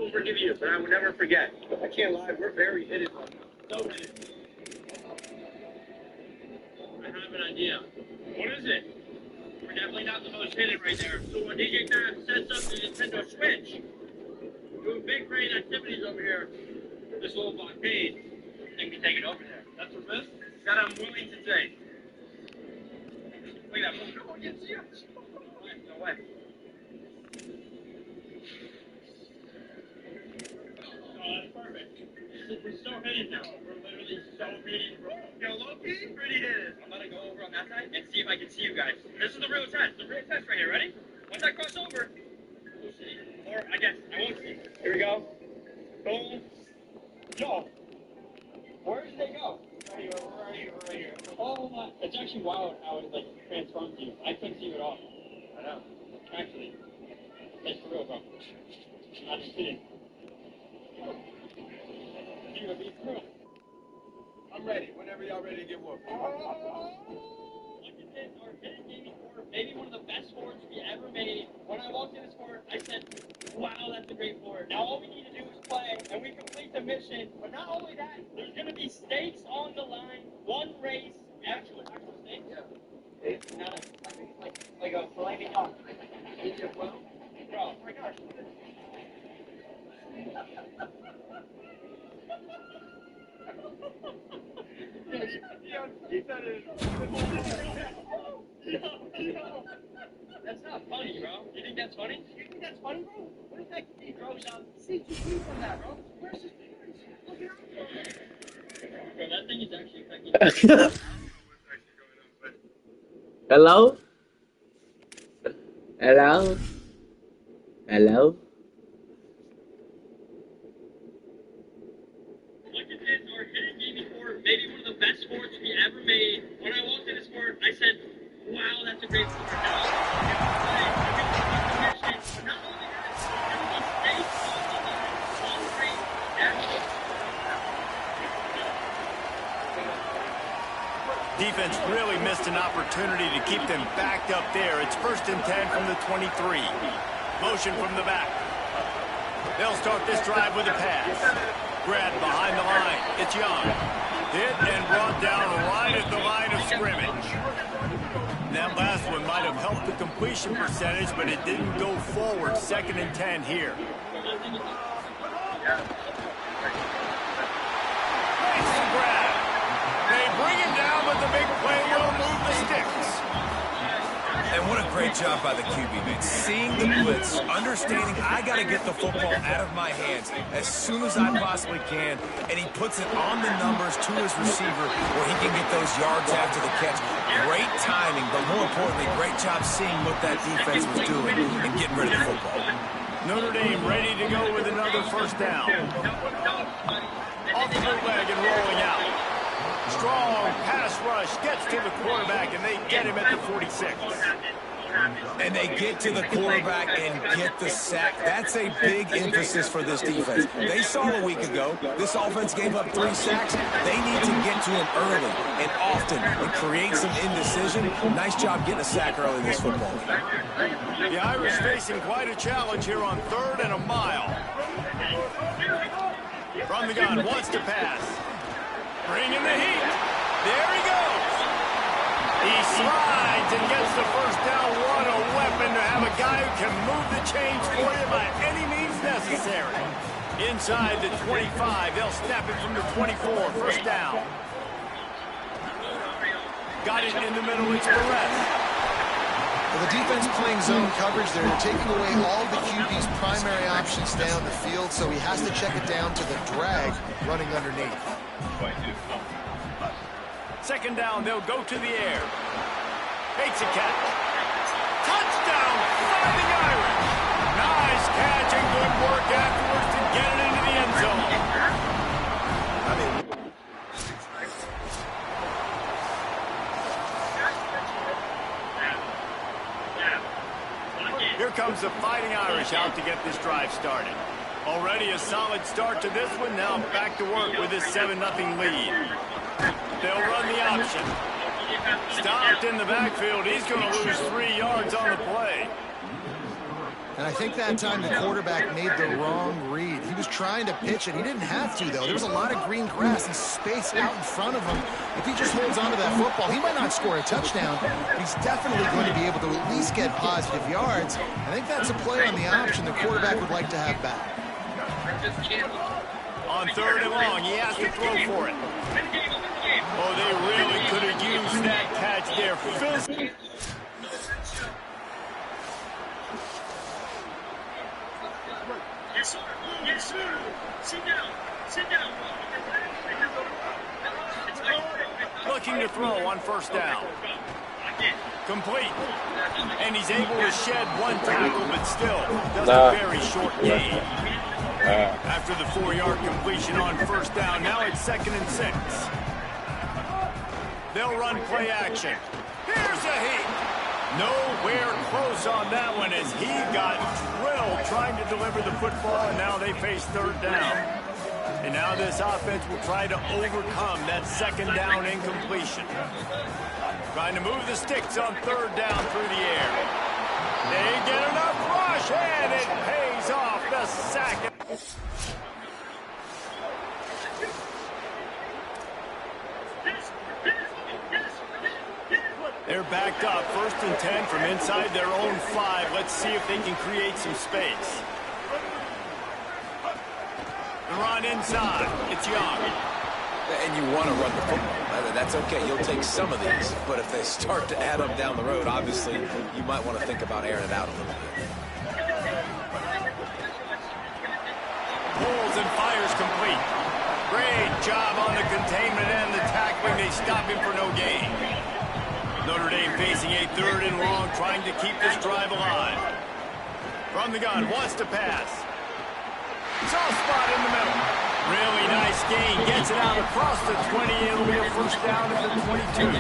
will forgive you, but I will never forget. I can't lie, we're very hidden. So hidden. I have an idea. What is it? We're definitely not the most hidden right there. So when DJ Fab sets up the Nintendo Switch, doing big brain activities over here, this little blockade, and we take it over there. That's a risk that I'm willing to take. Look at that. No one can see us. No way. Oh, that's perfect. We're so hidden now. We're literally so hidden, bro. Yo, low-key, pretty hidden. I'm gonna go over on that side and see if I can see you guys. This is the real test. The real test right here. Ready? Once I cross over, we'll see. Or I guess I won't see. Here we go. Boom. Yo. Where did they go? Right here. Oh my. It's actually wild how it like transforms you. I couldn't see you at all. I know. Actually. That's for real, bro. I'm not just kidding. I'm ready. Whenever y'all ready to get whooped. Look at this. Our hidden gaming court. Maybe one of the best forts we ever made. When I walked in this fort, I said, wow, that's a great fort. Now all we need to do is play, and we complete the mission. But not only that, there's going to be stakes on the line. One race. Actual stakes? Yeah. It's not like a filet mignon. Bro, oh my gosh. That's not funny, bro. You think that's funny? You think that's funny, bro? What if that kid throws out CTP from that, bro? Where's his parents? Look it up, bro. That thing is actually affecting. Hello? Hello? Hello? Look at this, our hidden gaming fort, maybe one of the best forts we ever made. When I walked in this fort, I said, wow, that's a great fort. Now, but not only that, there's going to be stakes on the line. One race, Defense really missed an opportunity to keep them backed up there. It's 1st and 10 from the 23. Motion from the back. They'll start this drive with a pass. Grab behind the line. It's Young. Hit and brought down right at the line of scrimmage. That last one might have helped the completion percentage, but it didn't go forward. 2nd and 10 here. Nice grab. They bring him down, but the big play will move the sticks. And what a great job by the QB, man. Seeing the blitz, understanding I got to get the football out of my hands as soon as I possibly can, and he puts it on the numbers to his receiver where he can get those yards after the catch. Great timing, but more importantly, great job seeing what that defense was doing and getting rid of the football. Notre Dame ready to go with another 1st down. Off the bootleg and rolling out. Strong pass rush gets to the quarterback, and they get him at the 46. And they get to the quarterback and get the sack. That's a big emphasis for this defense. They saw a week ago, this offense gave up 3 sacks. They need to get to him early and often and create some indecision. Nice job getting a sack early in this football game. The Irish facing quite a challenge here on 3rd and a mile. From the gun, wants to pass. Bringing the heat. There he goes. He slides and gets the 1st down. What a weapon to have a guy who can move the chains for you by any means necessary. Inside the 25, they'll snap it from the 24. 1st down. Got it in the middle. It's Perez. Well, the defense playing zone coverage, they're taking away all the QB's primary options down the field, so he has to check it down to the drag running underneath. 2nd down, they'll go to the air. Makes a catch. Touchdown, Fighting Irish. Nice catch and good work afterwards to get it into the end zone. Here comes the Fighting Irish out to get this drive started. Already a solid start to this one. Now back to work with this 7-0 lead. They'll run the option. Stopped in the backfield. He's going to lose 3 yards on the play. And I think that time the quarterback made the wrong read. He was trying to pitch it. He didn't have to, though. There was a lot of green grass and space out in front of him. If he just holds on to that football, he might not score a touchdown, but he's definitely going to be able to at least get positive yards. I think that's a play on the option the quarterback would like to have back. On 3rd and long, he has to throw for it. Oh, they really could have used that catch there. Yes, sir. Yes, sir. Sit down. Sit down. Looking to throw on 1st down. Complete. And he's able to shed 1 tackle, but still does a very short gain. After the 4-yard completion on 1st down, now it's 2nd and 6. They'll run play action. Here's a heat. Nowhere close on that one as he got drilled trying to deliver the football, and now they face 3rd down. And now this offense will try to overcome that 2nd down incompletion. Trying to move the sticks on 3rd down through the air. They get enough rush, and it pays off the sack. They're backed up, 1st and 10 from inside their own 5. Let's see if they can create some space. The run inside. It's Young. And you want to run the football. That's okay. You'll take some of these. But if they start to add up down the road, obviously, you might want to think about airing it out a little bit. Pulls and fires complete. Great job on the containment and the tackling. They stop him for no gain. Notre Dame facing a 3rd and long, trying to keep this drive alive. From the gun, wants to pass. Soft spot in the middle. Really nice gain. Gets it out across the 20. It'll be a 1st down at the 22.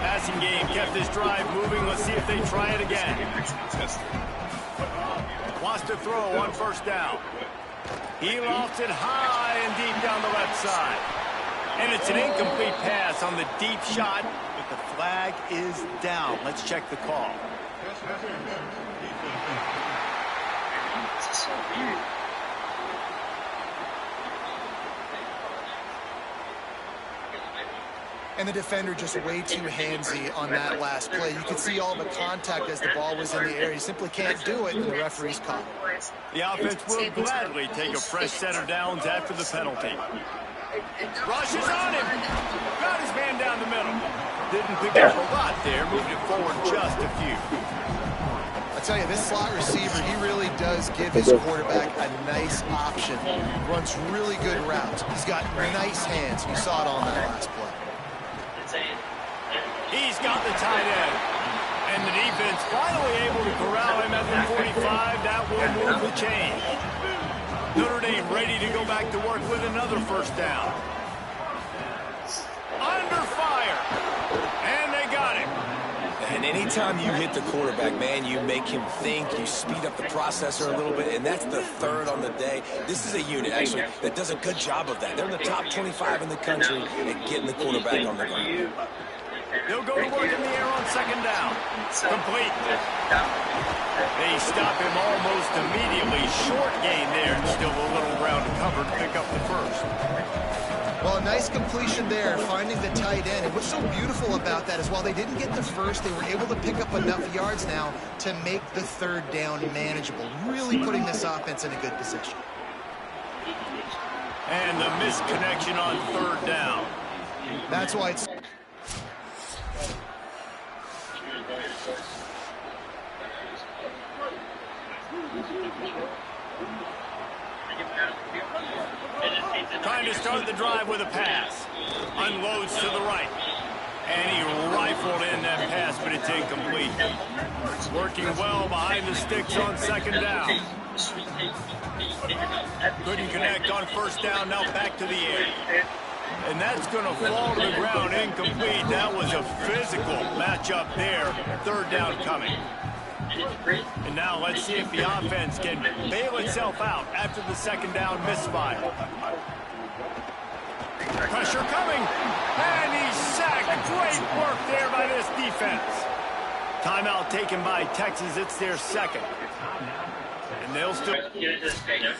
Passing game kept this drive moving. Let's see if they try it again. Wants to throw on 1st down. He lofts it high and deep down the left side. And it's an incomplete pass on the deep shot, but the flag is down. Let's check the call. And the defender just way too handsy on that last play. You could see all the contact as the ball was in the air. He simply can't do it, and the referee's caught it. The offense will gladly take a fresh set of downs after the penalty. Rushes on him. Got his man down the middle. Didn't pick up a lot there. Moved it forward just a few. I tell you, this slot receiver, he really does give his quarterback a nice option. Runs really good routes. He's got nice hands. You saw it on that last play. He's got the tight end. And the defense finally able to corral him at the 45. That will move the chain. Notre Dame ready to go back to work with another 1st down. Under fire. And they got him. And anytime you hit the quarterback, man, you make him think, you speed up the processor a little bit, and that's the 3rd on the day. This is a unit, actually, that does a good job of that. They're in the top 25 in the country at getting the quarterback on the ground. They'll go to work in the air on 2nd down. Complete. They stop him almost immediately. Short gain there. Still a little ground to cover to pick up the 1st. Well, a nice completion there, finding the tight end. And what's so beautiful about that is while they didn't get the 1st, they were able to pick up enough yards now to make the 3rd down manageable. Really putting this offense in a good position. And the misconnection on 3rd down. That's why it's... Trying to start the drive with a pass. Unloads to the right. And he rifled in that pass, but it's incomplete. Working well behind the sticks on 2nd down. Couldn't connect on 1st down, now back to the air. And that's going to fall to the ground incomplete. That was a physical matchup there. 3rd down coming. And now let's see if the offense can bail itself out after the 2nd down misfire. Pressure coming, and he's sacked. Great work there by this defense. Timeout taken by Texas. It's their 2nd. And they'll still... Get into the stadium.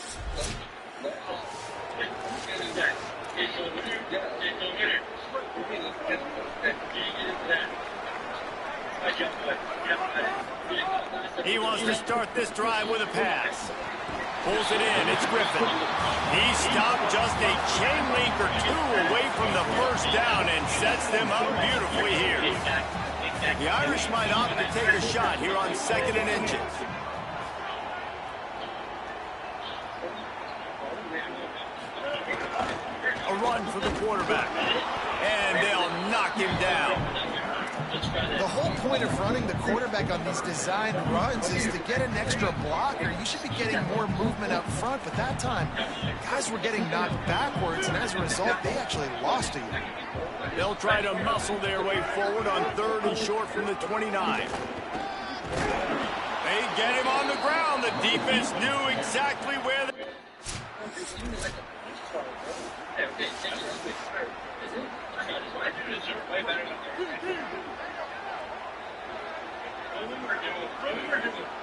He wants to start this drive with a pass. Pulls it in. It's Griffin. He stopped just a chain link or two away from the first down and sets them up beautifully here. The Irish might opt to take a shot here on 2nd and inches. A run for the quarterback. And they'll knock him down. The whole point of running the quarterback on these designed runs is to get an extra blocker. You should be getting more movement up front, but that time, guys were getting knocked backwards, and as a result, they actually lost to you. They'll try to muscle their way forward on 3rd and short from the 29. They get him on the ground. The defense knew exactly where they...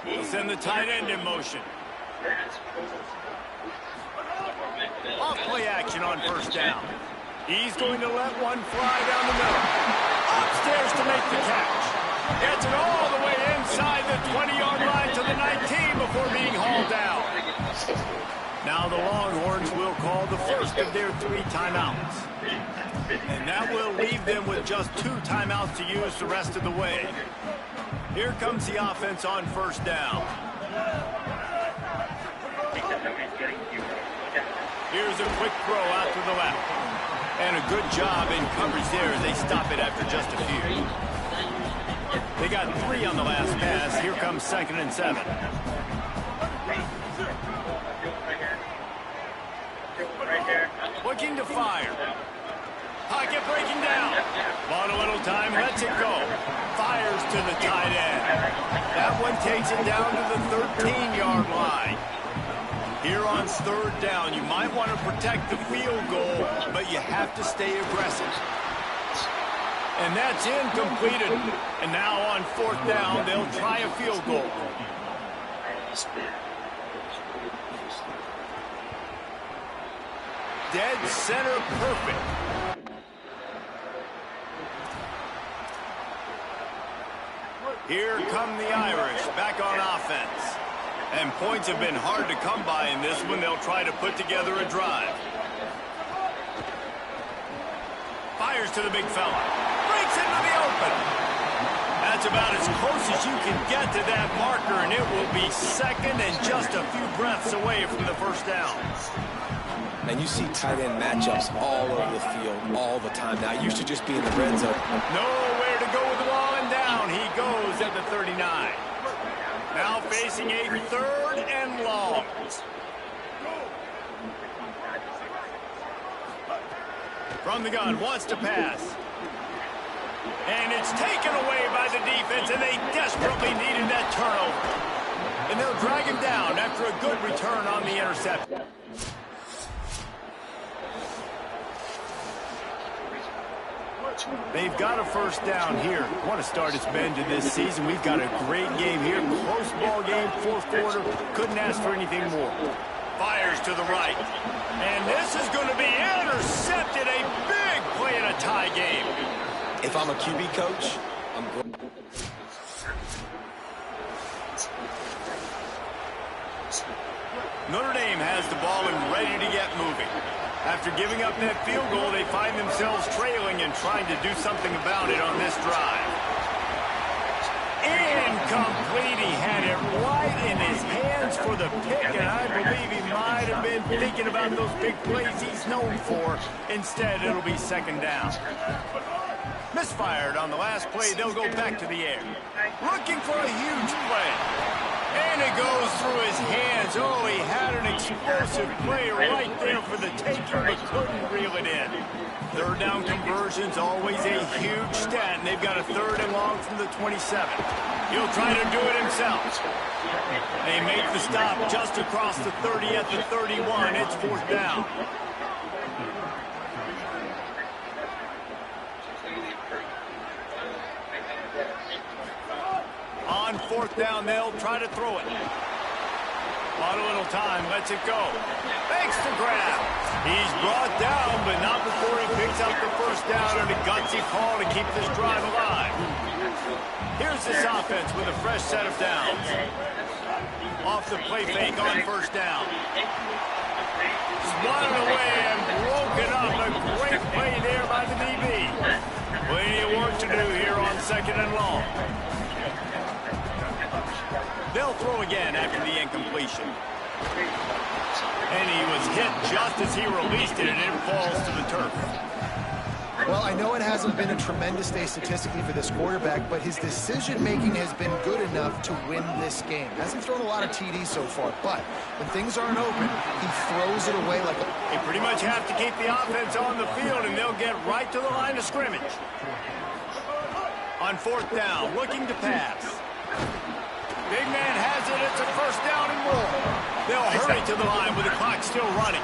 He'll send the tight end in motion. Off play action on 1st down. He's going to let one fly down the middle. Upstairs to make the catch. Gets it all the way inside the 20-yard line to the 19 before being hauled down. Now the Longhorns will call the first of their 3 timeouts. And that will leave them with just 2 timeouts to use the rest of the way. Here comes the offense on 1st down. Here's a quick throw out to the left. And a good job in coverage there as they stop it after just a few. They got 3 on the last pass. Here comes 2nd and 7. Looking to fire. Pocket breaking down. Bought a little time, lets it go. Fires to the tight end. That one takes it down to the 13-yard line. Here on 3rd down, you might want to protect the field goal, but you have to stay aggressive. And that's incompleted. And now on 4th down, they'll try a field goal. Dead center perfect. Here come the Irish back on offense. And points have been hard to come by in this one. They'll try to put together a drive. Fires to the big fella. Breaks into the open. That's about as close as you can get to that marker, and it will be 2nd and just a few breaths away from the 1st down. And you see tight end matchups all over the field all the time now. It used to just be in the red zone. Nowhere to go with the ball, and down he goes at the 39. Now facing a 3rd and long. From the gun, wants to pass. And it's taken away by the defense, and they desperately needed that turnover. And they'll drag him down after a good return on the interception. They've got a 1st down here. What a start it's been to this season. We've got a great game here. Close ball game, 4th quarter. Couldn't ask for anything more. Fires to the right. And this is going to be intercepted. A big play in a tie game. If I'm a QB coach, I'm going... Notre Dame has the ball and ready to get moving. After giving up that field goal, they find themselves trailing and trying to do something about it on this drive. Incomplete. He had it right in his hands for the pick, and I believe he might have been thinking about those big plays he's known for. Instead, it'll be 2nd down. Misfired on the last play. They'll go back to the air. Looking for a huge play. And it goes through his hands. Oh, he had an explosive play right there for the taking, but couldn't reel it in. 3rd down conversion's always a huge stat, and they've got a 3rd and long from the 27. He'll try to do it himself. They make the stop just across the 30 at the 31. It's 4th down. On 4th down, they'll try to throw it. On a little time, lets it go. Makes the grab. He's brought down, but not before he picks up the first down and a gutsy call to keep this drive alive. Here's this offense with a fresh set of downs. Off the play fake on first down. Swatted away and broken up. A great play there by the DB. Plenty of work to do here on 2nd and long. They'll throw again after the incompletion. And he was hit just as he released it, and it falls to the turf. Well, I know it hasn't been a tremendous day statistically for this quarterback, but his decision-making has been good enough to win this game. Hasn't thrown a lot of TDs so far, but when things aren't open, he throws it away like a... They pretty much have to keep the offense on the field, and they'll get right to the line of scrimmage. On 4th down, looking to pass. Big man has it. It's a first down and more. They'll hurry to the line with the clock still running.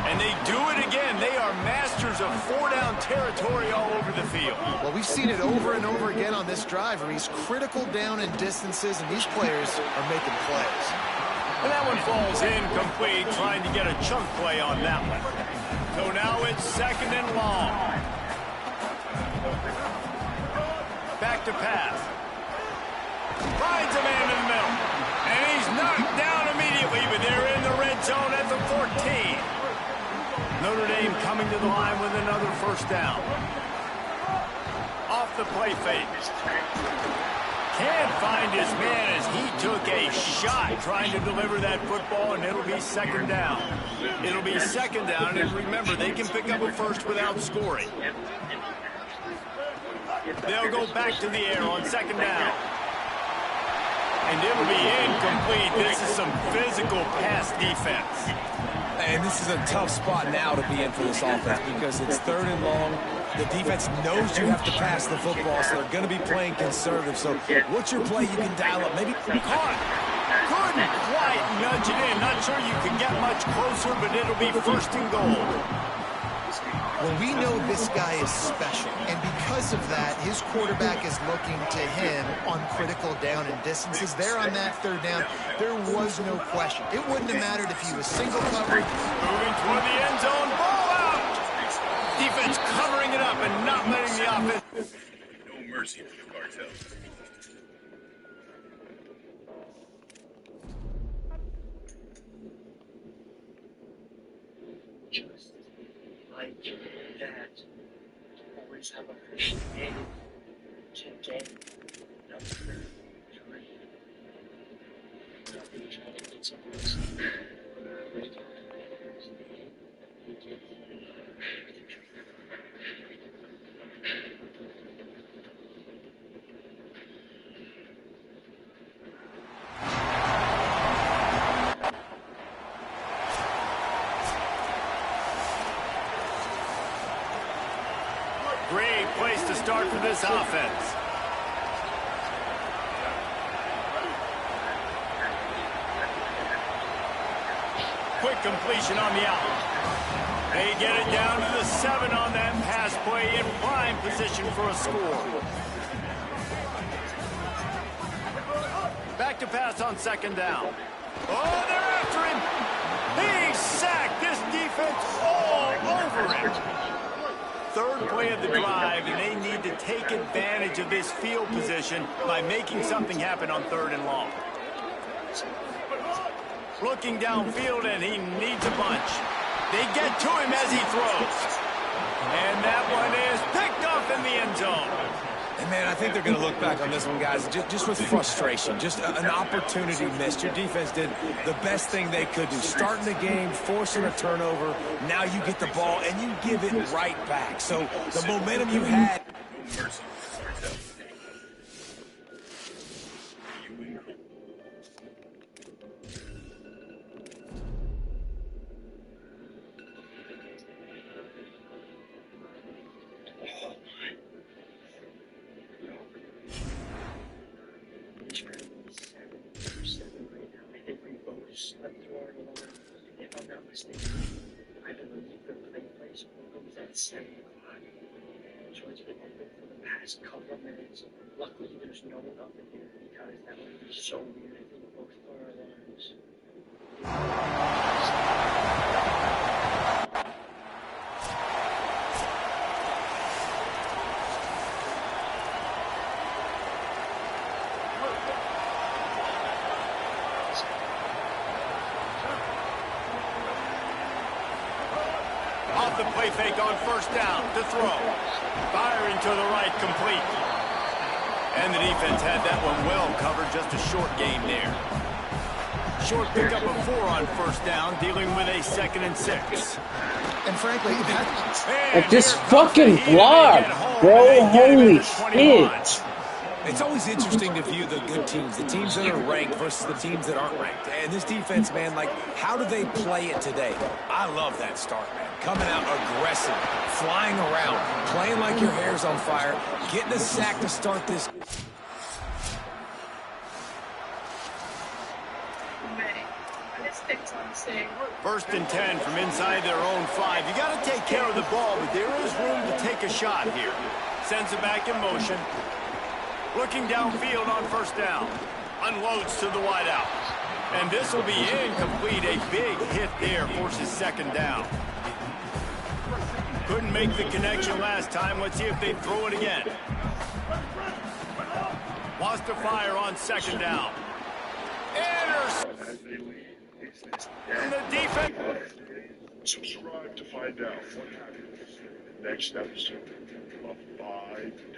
And they do it again. They are masters of 4-down territory all over the field. Well, we've seen it over and over again on this drive, where he's critical down in distances, and these players are making plays. And that one falls incomplete, trying to get a chunk play on that one. So now it's 2nd and long. Back to pass. Finds a man in the middle. And he's knocked down immediately, but they're in the red zone at the 14. Notre Dame coming to the line with another first down. Off the play fake. Can't find his man as he took a shot trying to deliver that football, and it'll be 2nd down. It'll be 2nd down, and remember, they can pick up a first without scoring. They'll go back to the air on 2nd down. And it'll be incomplete. This is some physical pass defense. And this is a tough spot now to be in for this offense because it's 3rd and long. The defense knows you have to pass the football, so they're going to be playing conservative. So what's your play you can dial up? Maybe caught. Couldn't quite nudge it in. Not sure you can get much closer, but it'll be 1st and goal. Well, we know this guy is special, and because of that, his quarterback is looking to him on critical down and distances. There on that 3rd down, there was no question. It wouldn't have mattered if he was single covered. Moving toward the end zone, ball out! Defense covering it up and not letting the offense. No mercy for the cartel. Just like that, always have appreciated today. Number 3. I'll be trying to get some rest. Great place to start for this offense. Quick completion on the out. They get it down to the 7 on that pass play in prime position for a score. Back to pass on 2nd down. Oh, they're after him. He's sacked. This defense all over it. 3rd play of the drive, and they need to take advantage of this field position by making something happen on 3rd and long. Looking downfield, and he needs a bunch. They get to him as he throws. And that one is picked off in the end zone. And, man, I think they're going to look back on this one, guys, just with frustration. Just an opportunity missed. Your defense did the best thing they could do. Starting the game, forcing a turnover. Now you get the ball, and you give it right back. So the momentum you had. No mercy for the cartel. If I'm not mistaken, I believe the play place opens at 7 o'clock. So it's been open for the past couple of minutes. Luckily, there's no one up in here because that would be so weird if they both fire alarms. off the play fake on first down to throw. Firing to the right, complete. And the defense had that one well covered, just a short gain there. Short pickup of 4 on first down, dealing with a 2nd and 6. And frankly, Like this fucking block, bro. Holy shit. It's always interesting to view the good teams, the teams that are ranked versus the teams that aren't ranked. And this defense, man, like, how do they play it today? I love that start, man. Coming out aggressive, flying around, playing like your hair's on fire, getting a sack to start this. First and 10 from inside their own 5. You got to take care of the ball, but there is room to take a shot here. Sends it back in motion. Looking downfield on first down. Unloads to the wideout. And this will be incomplete. A big hit there, forces 2nd down. Couldn't make the connection last time. Let's see if they throw it again. Lost to fire on 2nd down. And the defense. Subscribe to find out what happens in the next episode of 5 Days.